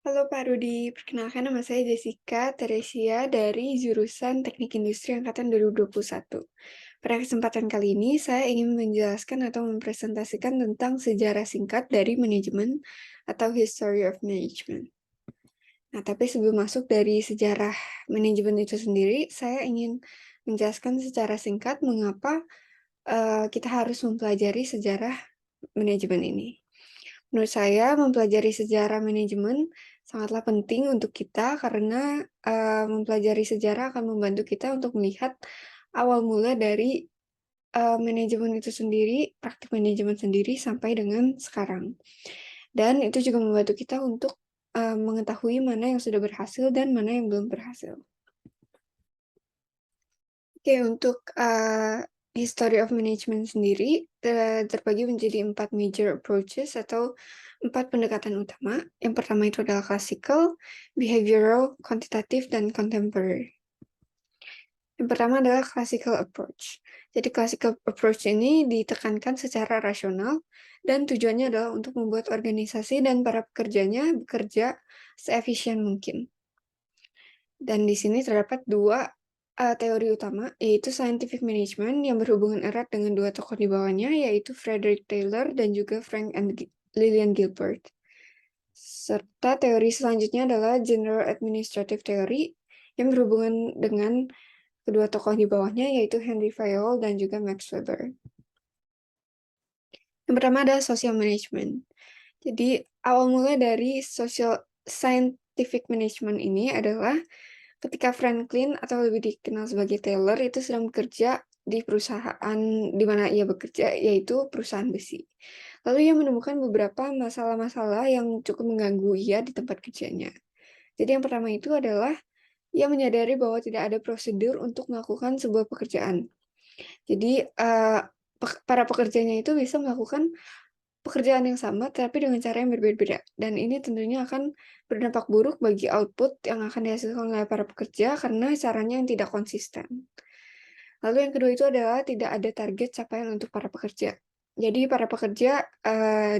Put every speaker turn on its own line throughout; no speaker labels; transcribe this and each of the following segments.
Halo Pak Rudi, perkenalkan nama saya Jessica Teresia dari jurusan Teknik Industri Angkatan 2021. Pada kesempatan kali ini, saya ingin menjelaskan atau mempresentasikan tentang sejarah singkat dari manajemen atau History of Management. Nah, tapi sebelum masuk dari sejarah manajemen itu sendiri, saya ingin menjelaskan secara singkat mengapa kita harus mempelajari sejarah manajemen ini. Menurut saya, mempelajari sejarah manajemen sangatlah penting untuk kita karena mempelajari sejarah akan membantu kita untuk melihat awal mula dari manajemen itu sendiri, praktik manajemen sendiri sampai dengan sekarang. Dan itu juga membantu kita untuk mengetahui mana yang sudah berhasil dan mana yang belum berhasil. Oke, untuk History of Management sendiri terbagi menjadi 4 major approaches atau 4 pendekatan utama. Yang pertama itu adalah classical, behavioral, quantitative, dan contemporary. Yang pertama adalah classical approach. Jadi classical approach ini ditekankan secara rasional dan tujuannya adalah untuk membuat organisasi dan para pekerjanya bekerja seefisien mungkin. Dan di sini terdapat dua teori utama, yaitu scientific management yang berhubungan erat dengan dua tokoh di bawahnya, yaitu Frederick Taylor dan juga Frank and Lillian Gilbert. Serta teori selanjutnya adalah general administrative theory yang berhubungan dengan kedua tokoh di bawahnya, yaitu Henry Fayol dan juga Max Weber. Yang pertama adalah social management. Jadi awal mula dari social scientific management ini adalah ketika Franklin atau lebih dikenal sebagai Taylor itu sedang bekerja di perusahaan di mana ia bekerja, yaitu perusahaan besi. Lalu ia menemukan beberapa masalah-masalah yang cukup mengganggu ia di tempat kerjanya. Jadi yang pertama itu adalah ia menyadari bahwa tidak ada prosedur untuk melakukan sebuah pekerjaan. Jadi para pekerjanya itu bisa melakukan pekerjaan yang sama, tapi dengan cara yang berbeda-beda. Dan ini tentunya akan berdampak buruk bagi output yang akan dihasilkan oleh para pekerja karena caranya yang tidak konsisten. Lalu yang kedua itu adalah tidak ada target capaian untuk para pekerja. Jadi para pekerja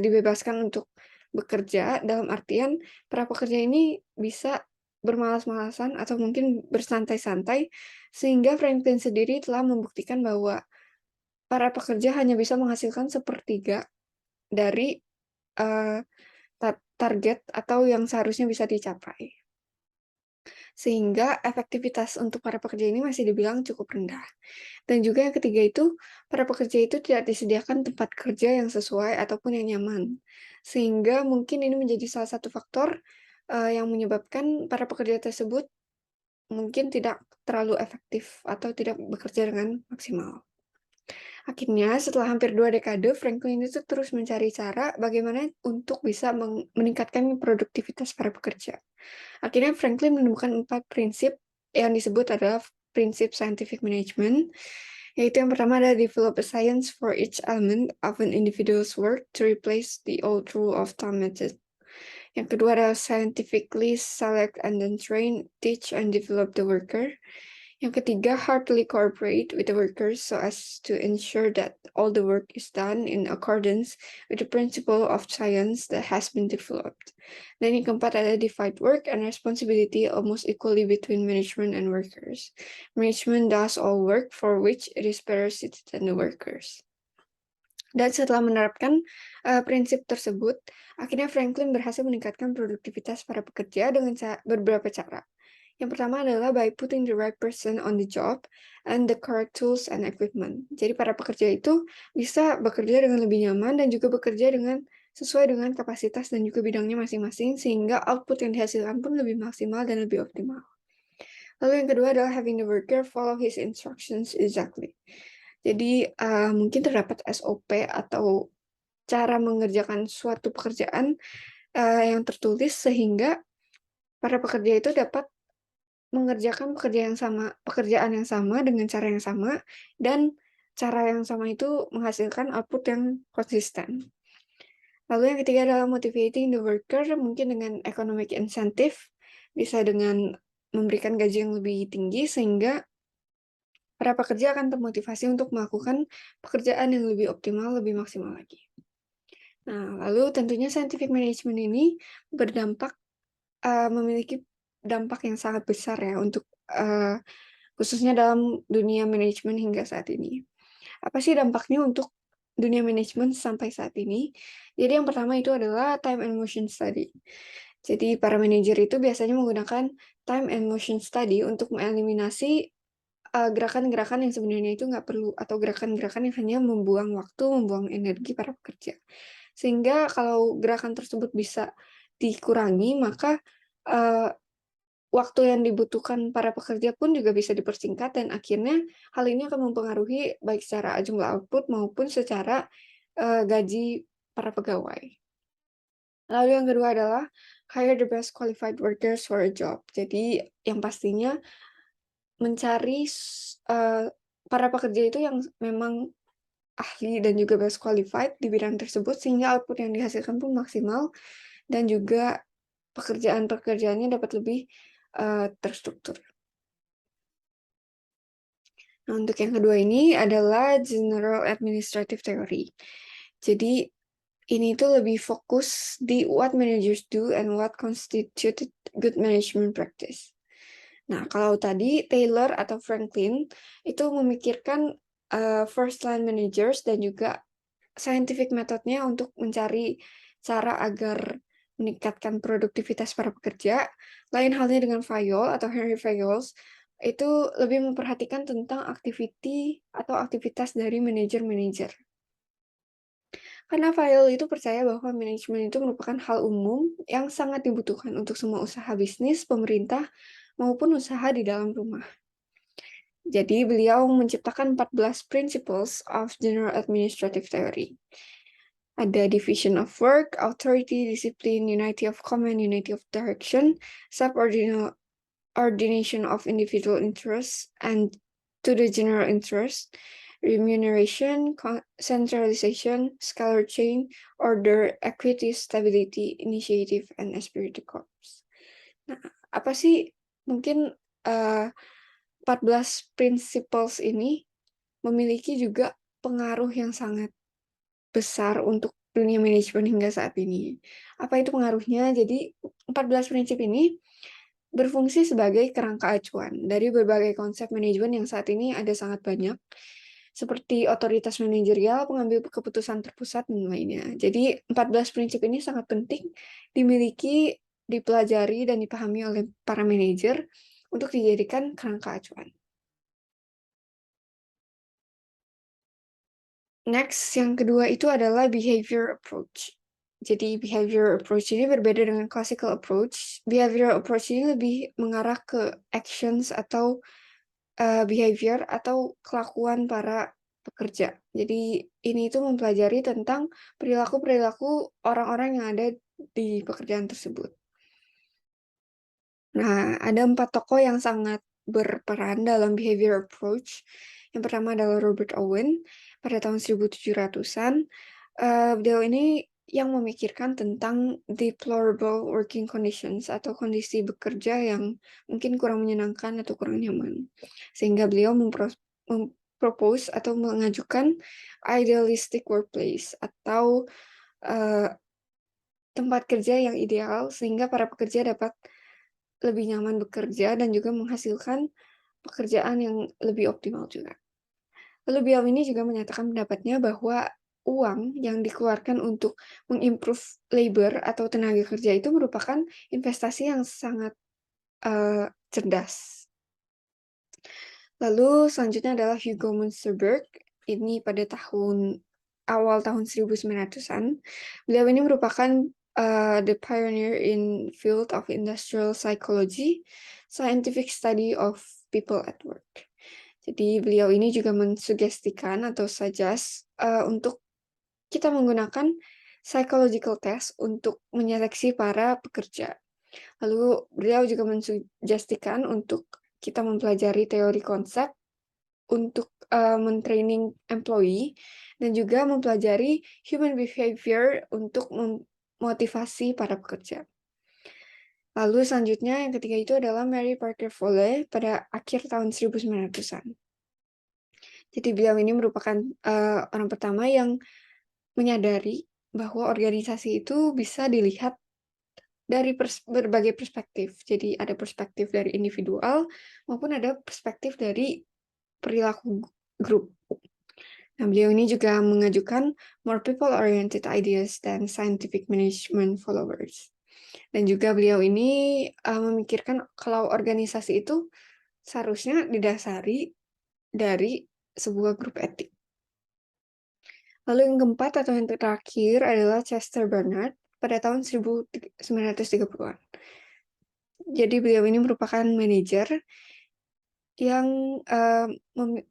dibebaskan untuk bekerja dalam artian para pekerja ini bisa bermalas-malasan atau mungkin bersantai-santai sehingga Franklin sendiri telah membuktikan bahwa para pekerja hanya bisa menghasilkan sepertiga dari Eee, target atau yang seharusnya bisa dicapai. Sehingga efektivitas untuk para pekerja ini masih dibilang cukup rendah. Dan juga yang ketiga itu, para pekerja itu tidak disediakan tempat kerja yang sesuai ataupun yang nyaman. Sehingga mungkin ini menjadi salah satu faktor, yang menyebabkan para pekerja tersebut mungkin tidak terlalu efektif atau tidak bekerja dengan maksimal. Akhirnya, setelah hampir 2 dekade, Franklin itu terus mencari cara bagaimana untuk bisa meningkatkan produktivitas para pekerja. Akhirnya Franklin menemukan 4 prinsip yang disebut adalah prinsip scientific management, yaitu yang pertama adalah develop a science for each element of an individual's work to replace the old rule of thumb method. Yang kedua adalah scientifically select and then train, teach, and develop the worker. Yang ketiga, heartily cooperate with the workers so as to ensure that all the work is done in accordance with the principle of science that has been developed. Dan yang keempat adalah divide work and responsibility almost equally between management and workers. Management does all work for which it is better suited than the workers. Dan setelah menerapkan prinsip tersebut, akhirnya Franklin berhasil meningkatkan produktivitas para pekerja dengan beberapa cara. Yang pertama adalah by putting the right person on the job and the correct tools and equipment. Jadi para pekerja itu bisa bekerja dengan lebih nyaman dan juga bekerja dengan sesuai dengan kapasitas dan juga bidangnya masing-masing sehingga output yang dihasilkan pun lebih maksimal dan lebih optimal. Lalu yang kedua adalah having the worker follow his instructions exactly. Jadi mungkin terdapat SOP atau cara mengerjakan suatu pekerjaan yang tertulis sehingga para pekerja itu dapat mengerjakan pekerjaan yang sama dengan cara yang sama, dan cara yang sama itu menghasilkan output yang konsisten. Lalu yang ketiga adalah motivating the worker, mungkin dengan economic incentive, bisa dengan memberikan gaji yang lebih tinggi sehingga para pekerja akan termotivasi untuk melakukan pekerjaan yang lebih optimal, lebih maksimal lagi. Nah, lalu tentunya scientific management ini berdampak memiliki dampak yang sangat besar ya untuk, khususnya dalam dunia manajemen hingga saat ini. Apa sih dampaknya untuk dunia manajemen sampai saat ini? Jadi yang pertama itu adalah time and motion study. Jadi para manajer itu biasanya menggunakan time and motion study untuk mengeliminasi, gerakan-gerakan yang sebenarnya itu nggak perlu atau gerakan-gerakan yang hanya membuang waktu, membuang energi para pekerja. Sehingga kalau gerakan tersebut bisa dikurangi, maka, eee, waktu yang dibutuhkan para pekerja pun juga bisa dipersingkat dan akhirnya hal ini akan mempengaruhi baik secara jumlah output maupun secara, gaji para pegawai. Lalu yang kedua adalah hire the best qualified workers for a job. Jadi yang pastinya mencari para pekerja itu yang memang ahli dan juga best qualified di bidang tersebut sehingga output yang dihasilkan pun maksimal dan juga pekerjaan-pekerjaannya dapat lebih, terstruktur. Nah, untuk yang kedua ini adalah General Administrative Theory. Jadi, ini tuh lebih fokus di what managers do and what constitute good management practice. Nah, kalau tadi Taylor atau Franklin itu memikirkan, first line managers dan juga scientific methodnya untuk mencari cara agar meningkatkan produktivitas para pekerja. Lain halnya dengan Fayol atau Henry Fayol, itu lebih memperhatikan tentang activity atau aktivitas dari manajer-manajer. Karena Fayol itu percaya bahwa manajemen itu merupakan hal umum yang sangat dibutuhkan untuk semua usaha bisnis, pemerintah, maupun usaha di dalam rumah. Jadi beliau menciptakan 14 principles of general administrative theory. Ada division of work, authority, discipline, unity of command, unity of direction, subordination of individual interests and to the general interest, remuneration, centralization, scalar chain, order, equity, stability, initiative, and esprit de corps. Nah, apa sih mungkin 14 principles ini memiliki juga pengaruh yang sangat besar untuk dunia manajemen hingga saat ini. Apa itu pengaruhnya? Jadi 14 prinsip ini berfungsi sebagai kerangka acuan dari berbagai konsep manajemen yang saat ini ada sangat banyak, seperti otoritas manajerial, pengambil keputusan terpusat, dan lainnya. Jadi 14 prinsip ini sangat penting dimiliki, dipelajari, dan dipahami oleh para manajer untuk dijadikan kerangka acuan. Next, yang kedua itu adalah behavior approach. Jadi behavior approach ini berbeda dengan classical approach. Behavior approach ini lebih mengarah ke actions atau behavior atau kelakuan para pekerja. Jadi ini itu mempelajari tentang perilaku-perilaku orang-orang yang ada di pekerjaan tersebut. Nah, ada 4 tokoh yang sangat berperan dalam behavior approach. Yang pertama adalah Robert Owen pada tahun 1700-an. Beliau ini yang memikirkan tentang deplorable working conditions atau kondisi bekerja yang mungkin kurang menyenangkan atau kurang nyaman. Sehingga beliau mempropose atau mengajukan idealistic workplace atau, eee, tempat kerja yang ideal sehingga para pekerja dapat lebih nyaman bekerja dan juga menghasilkan pekerjaan yang lebih optimal juga. Lalu beliau ini juga menyatakan pendapatnya bahwa uang yang dikeluarkan untuk mengimprove labor atau tenaga kerja itu merupakan investasi yang sangat, cerdas. Lalu selanjutnya adalah Hugo Munsterberg, ini pada awal tahun 1900-an. Beliau ini merupakan, the pioneer in field of industrial psychology, scientific study of people at work. Jadi beliau ini juga mensugestikan atau suggest, untuk kita menggunakan psychological test untuk menyeleksi para pekerja. Lalu beliau juga mensugestikan untuk kita mempelajari teori konsep untuk, men-training employee dan juga mempelajari human behavior untuk memotivasi para pekerja. Lalu selanjutnya yang ketiga itu adalah Mary Parker Follett pada akhir tahun 1900-an. Jadi beliau ini merupakan, orang pertama yang menyadari bahwa organisasi itu bisa dilihat dari berbagai perspektif. Jadi ada perspektif dari individual maupun ada perspektif dari perilaku grup. Nah, beliau ini juga mengajukan more people-oriented ideas dan scientific management followers. Dan juga beliau ini memikirkan kalau organisasi itu seharusnya didasari dari sebuah grup etik. Lalu yang keempat atau yang terakhir adalah Chester Bernard pada tahun 1930-an. Jadi beliau ini merupakan manajer yang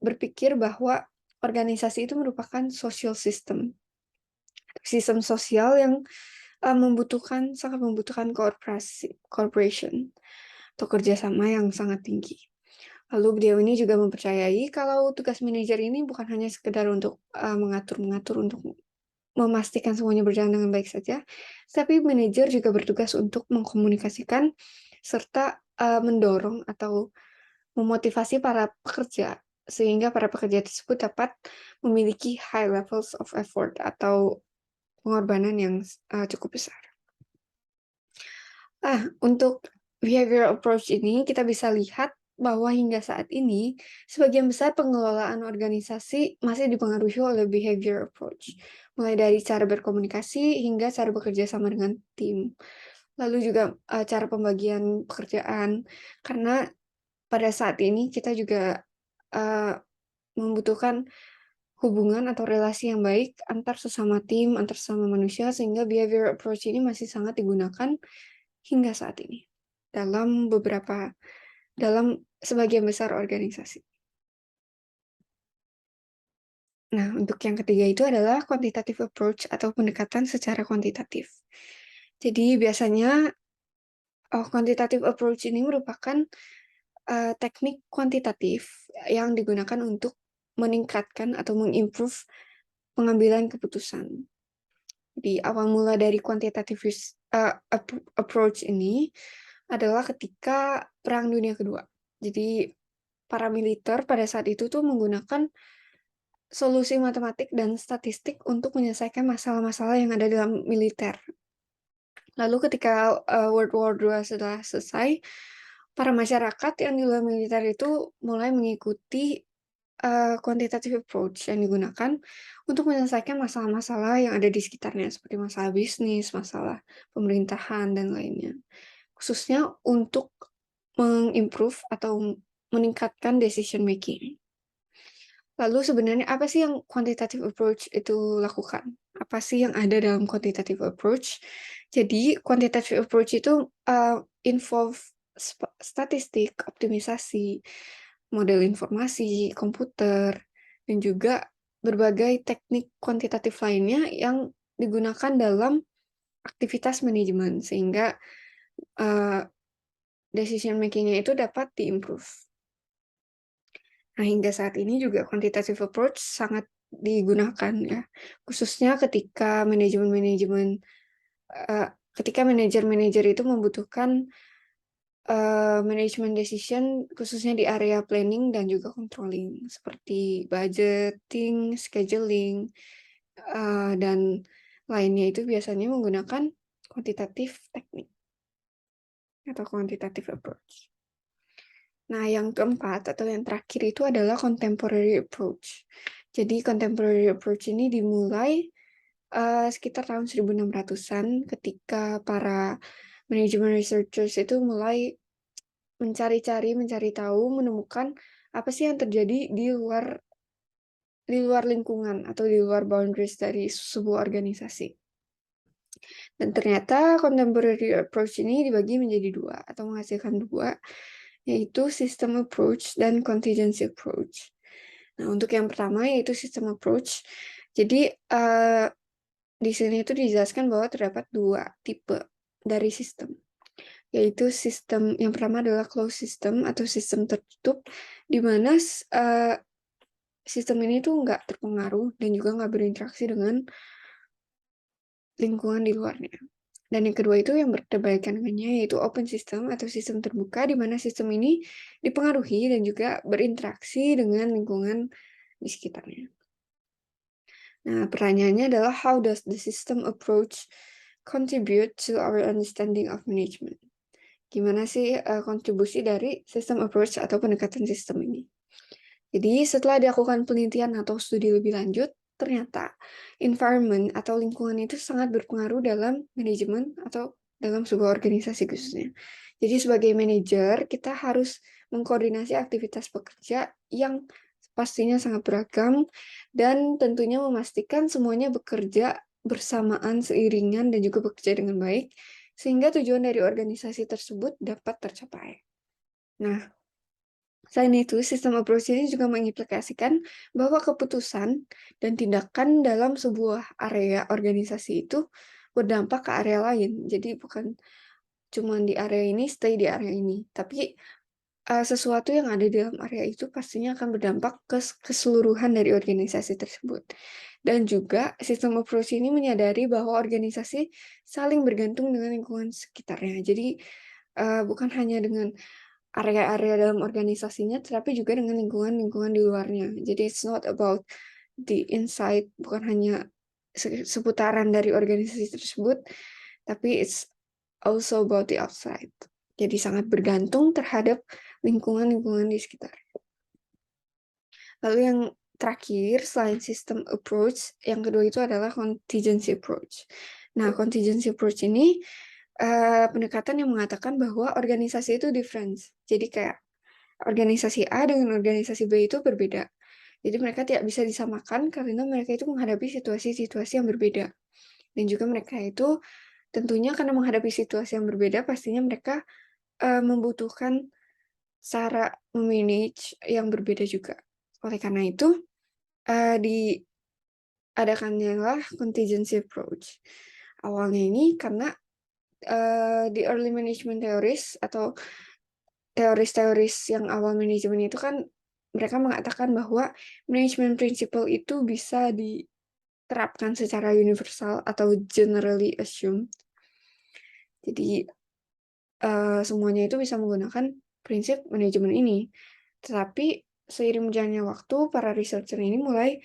berpikir bahwa organisasi itu merupakan social system. Sistem sosial yang sangat membutuhkan cooperation atau kerjasama yang sangat tinggi. Lalu beliau ini juga mempercayai kalau tugas manajer ini bukan hanya sekedar untuk mengatur-mengatur untuk memastikan semuanya berjalan dengan baik saja, tapi manajer juga bertugas untuk mengkomunikasikan serta mendorong atau memotivasi para pekerja sehingga para pekerja tersebut dapat memiliki high levels of effort atau pengorbanan yang cukup besar. Untuk behavioral approach ini kita bisa lihat bahwa hingga saat ini sebagian besar pengelolaan organisasi masih dipengaruhi oleh behavior approach, mulai dari cara berkomunikasi hingga cara bekerja sama dengan tim. Lalu juga cara pembagian pekerjaan, karena pada saat ini kita juga membutuhkan hubungan atau relasi yang baik antar sesama tim, antar sesama manusia, sehingga behavior approach ini masih sangat digunakan hingga saat ini dalam sebagian besar organisasi. Nah, untuk yang ketiga itu adalah quantitative approach atau pendekatan secara kuantitatif. Jadi biasanya quantitative approach ini merupakan teknik kuantitatif yang digunakan untuk meningkatkan atau mengimprove pengambilan keputusan. Jadi awal mula dari quantitative approach ini adalah ketika Perang Dunia Kedua. Jadi para militer pada saat itu tuh menggunakan solusi matematik dan statistik untuk menyelesaikan masalah-masalah yang ada dalam militer. Lalu ketika World War II sudah selesai, para masyarakat yang di luar militer itu mulai mengikuti quantitative approach yang digunakan untuk menyelesaikan masalah-masalah yang ada di sekitarnya, seperti masalah bisnis, masalah pemerintahan, dan lainnya. Khususnya untuk mengimprove atau meningkatkan decision making. Lalu sebenarnya apa sih yang quantitative approach itu lakukan? Apa sih yang ada dalam quantitative approach? Jadi quantitative approach itu involve statistik, optimisasi, model informasi, komputer, dan juga berbagai teknik kuantitatif lainnya yang digunakan dalam aktivitas manajemen sehingga decision making-nya itu dapat diimprove. Nah, hingga saat ini juga quantitative approach sangat digunakan ya, khususnya ketika ketika manajer-manajer itu membutuhkan management decision khususnya di area planning dan juga controlling seperti budgeting, scheduling, dan lainnya itu biasanya menggunakan quantitative teknik atau quantitative approach. Nah, yang keempat atau yang terakhir itu adalah contemporary approach. Jadi contemporary approach ini dimulai sekitar tahun 1600-an ketika para manajemen researchers itu mulai mencari tahu, menemukan apa sih yang terjadi di luar lingkungan atau di luar boundaries dari sebuah organisasi. Dan ternyata contemporary approach ini dibagi menjadi dua atau menghasilkan dua, yaitu system approach dan contingency approach. Nah, untuk yang pertama yaitu system approach. Jadi di sini itu dijelaskan bahwa terdapat dua tipe dari sistem, yaitu sistem yang pertama adalah closed system atau sistem tertutup, di mana sistem ini tuh nggak terpengaruh dan juga nggak berinteraksi dengan lingkungan di luarnya. Dan yang kedua itu yang berkebalikan dengannya, yaitu open system atau sistem terbuka, di mana sistem ini dipengaruhi dan juga berinteraksi dengan lingkungan di sekitarnya. Nah, pertanyaannya adalah how does the system approach contribute to our understanding of management? Gimana sih kontribusi dari system approach atau pendekatan sistem ini? Jadi setelah dilakukan penelitian atau studi lebih lanjut, ternyata environment atau lingkungan itu sangat berpengaruh dalam manajemen atau dalam sebuah organisasi khususnya. Jadi sebagai manajer, kita harus mengkoordinasi aktivitas pekerja yang pastinya sangat beragam dan tentunya memastikan semuanya bekerja bersamaan, seiringan, dan juga bekerja dengan baik, sehingga tujuan dari organisasi tersebut dapat tercapai. Nah, selain itu, sistem approach ini juga mengimplikasikan bahwa keputusan dan tindakan dalam sebuah area organisasi itu berdampak ke area lain. Jadi bukan cuma di area ini, stay di area ini, tapi sesuatu yang ada di dalam area itu pastinya akan berdampak ke keseluruhan dari organisasi tersebut. Dan juga sistem approach ini menyadari bahwa organisasi saling bergantung dengan lingkungan sekitarnya. Jadi, bukan hanya dengan area-area dalam organisasinya, tetapi juga dengan lingkungan-lingkungan di luarnya. Jadi it's not about the inside, bukan hanya seputaran dari organisasi tersebut, tapi it's also about the outside. Jadi sangat bergantung terhadap lingkungan-lingkungan di sekitar. Lalu yang terakhir, selain sistem approach, yang kedua itu adalah contingency approach. Nah, contingency approach ini pendekatan yang mengatakan bahwa organisasi itu different. Jadi kayak organisasi A dengan organisasi B itu berbeda. Jadi mereka tidak bisa disamakan karena mereka itu menghadapi situasi-situasi yang berbeda. Dan juga mereka itu tentunya karena menghadapi situasi yang berbeda, pastinya mereka membutuhkan cara memanage yang berbeda juga. Oleh karena itu, diadakannya contingency approach. Awalnya ini karena di early management theories atau teoris-teoris yang awal manajemen itu kan mereka mengatakan bahwa manajemen principle itu bisa diterapkan secara universal atau generally assumed. Jadi semuanya itu bisa menggunakan prinsip manajemen ini. Tetapi seiring berjalannya waktu, para researcher ini mulai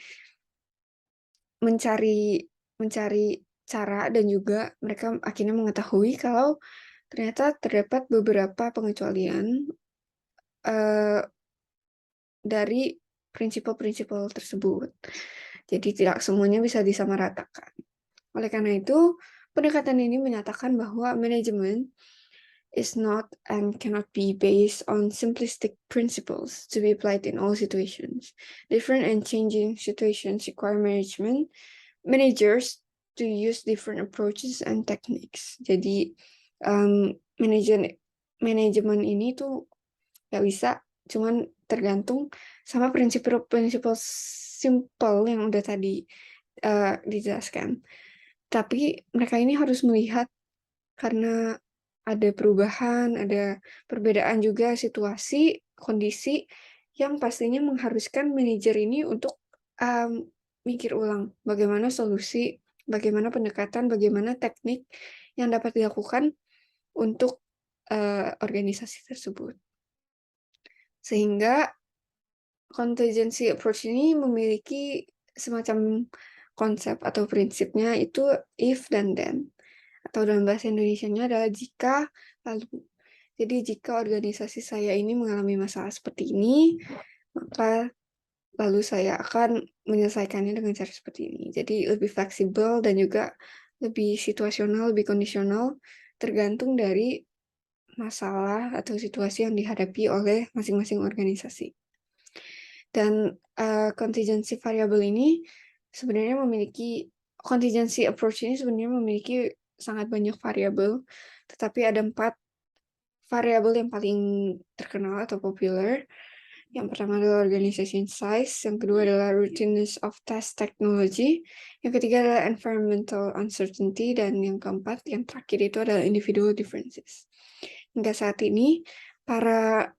mencari cara dan juga mereka akhirnya mengetahui kalau ternyata terdapat beberapa pengecualian dari prinsip-prinsip tersebut. Jadi tidak semuanya bisa disamaratakan. Oleh karena itu, pendekatan ini menyatakan bahwa manajemen is not and cannot be based on simplistic principles to be applied in all situations. Different and changing situations require managers to use different approaches and techniques. Jadi manajemen ini tuh nggak bisa cuman tergantung sama prinsip-prinsip simple yang udah tadi dijelaskan. Tapi mereka ini harus melihat karena ada perubahan, ada perbedaan juga situasi, kondisi yang pastinya mengharuskan manajer ini untuk mikir ulang bagaimana solusi, bagaimana pendekatan, bagaimana teknik yang dapat dilakukan untuk organisasi tersebut. Sehingga contingency approach ini memiliki semacam konsep atau prinsipnya itu if dan then. Atau dalam bahasa Indonesianya adalah jika, lalu. Jadi jika organisasi saya ini mengalami masalah seperti ini, maka lalu saya akan menyelesaikannya dengan cara seperti ini. Jadi lebih fleksibel dan juga lebih situasional, lebih kondisional, tergantung dari masalah atau situasi yang dihadapi oleh masing-masing organisasi. Dan contingency variable ini sebenarnya contingency approach ini sebenarnya memiliki sangat banyak variabel, tetapi ada 4 variabel yang paling terkenal atau populer. Yang pertama adalah organization size, yang kedua adalah routineness of task technology, yang ketiga adalah environmental uncertainty, dan yang keempat, yang terakhir itu adalah individual differences. Hingga saat ini, para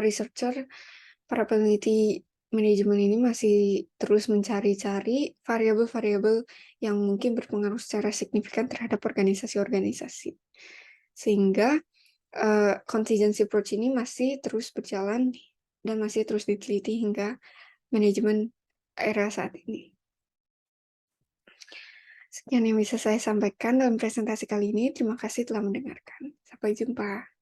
researcher, para peneliti manajemen ini masih terus mencari-cari variabel-variabel yang mungkin berpengaruh secara signifikan terhadap organisasi-organisasi. Sehingga contingency approach ini masih terus berjalan dan masih terus diteliti hingga manajemen era saat ini. Sekian yang bisa saya sampaikan dalam presentasi kali ini. Terima kasih telah mendengarkan. Sampai jumpa.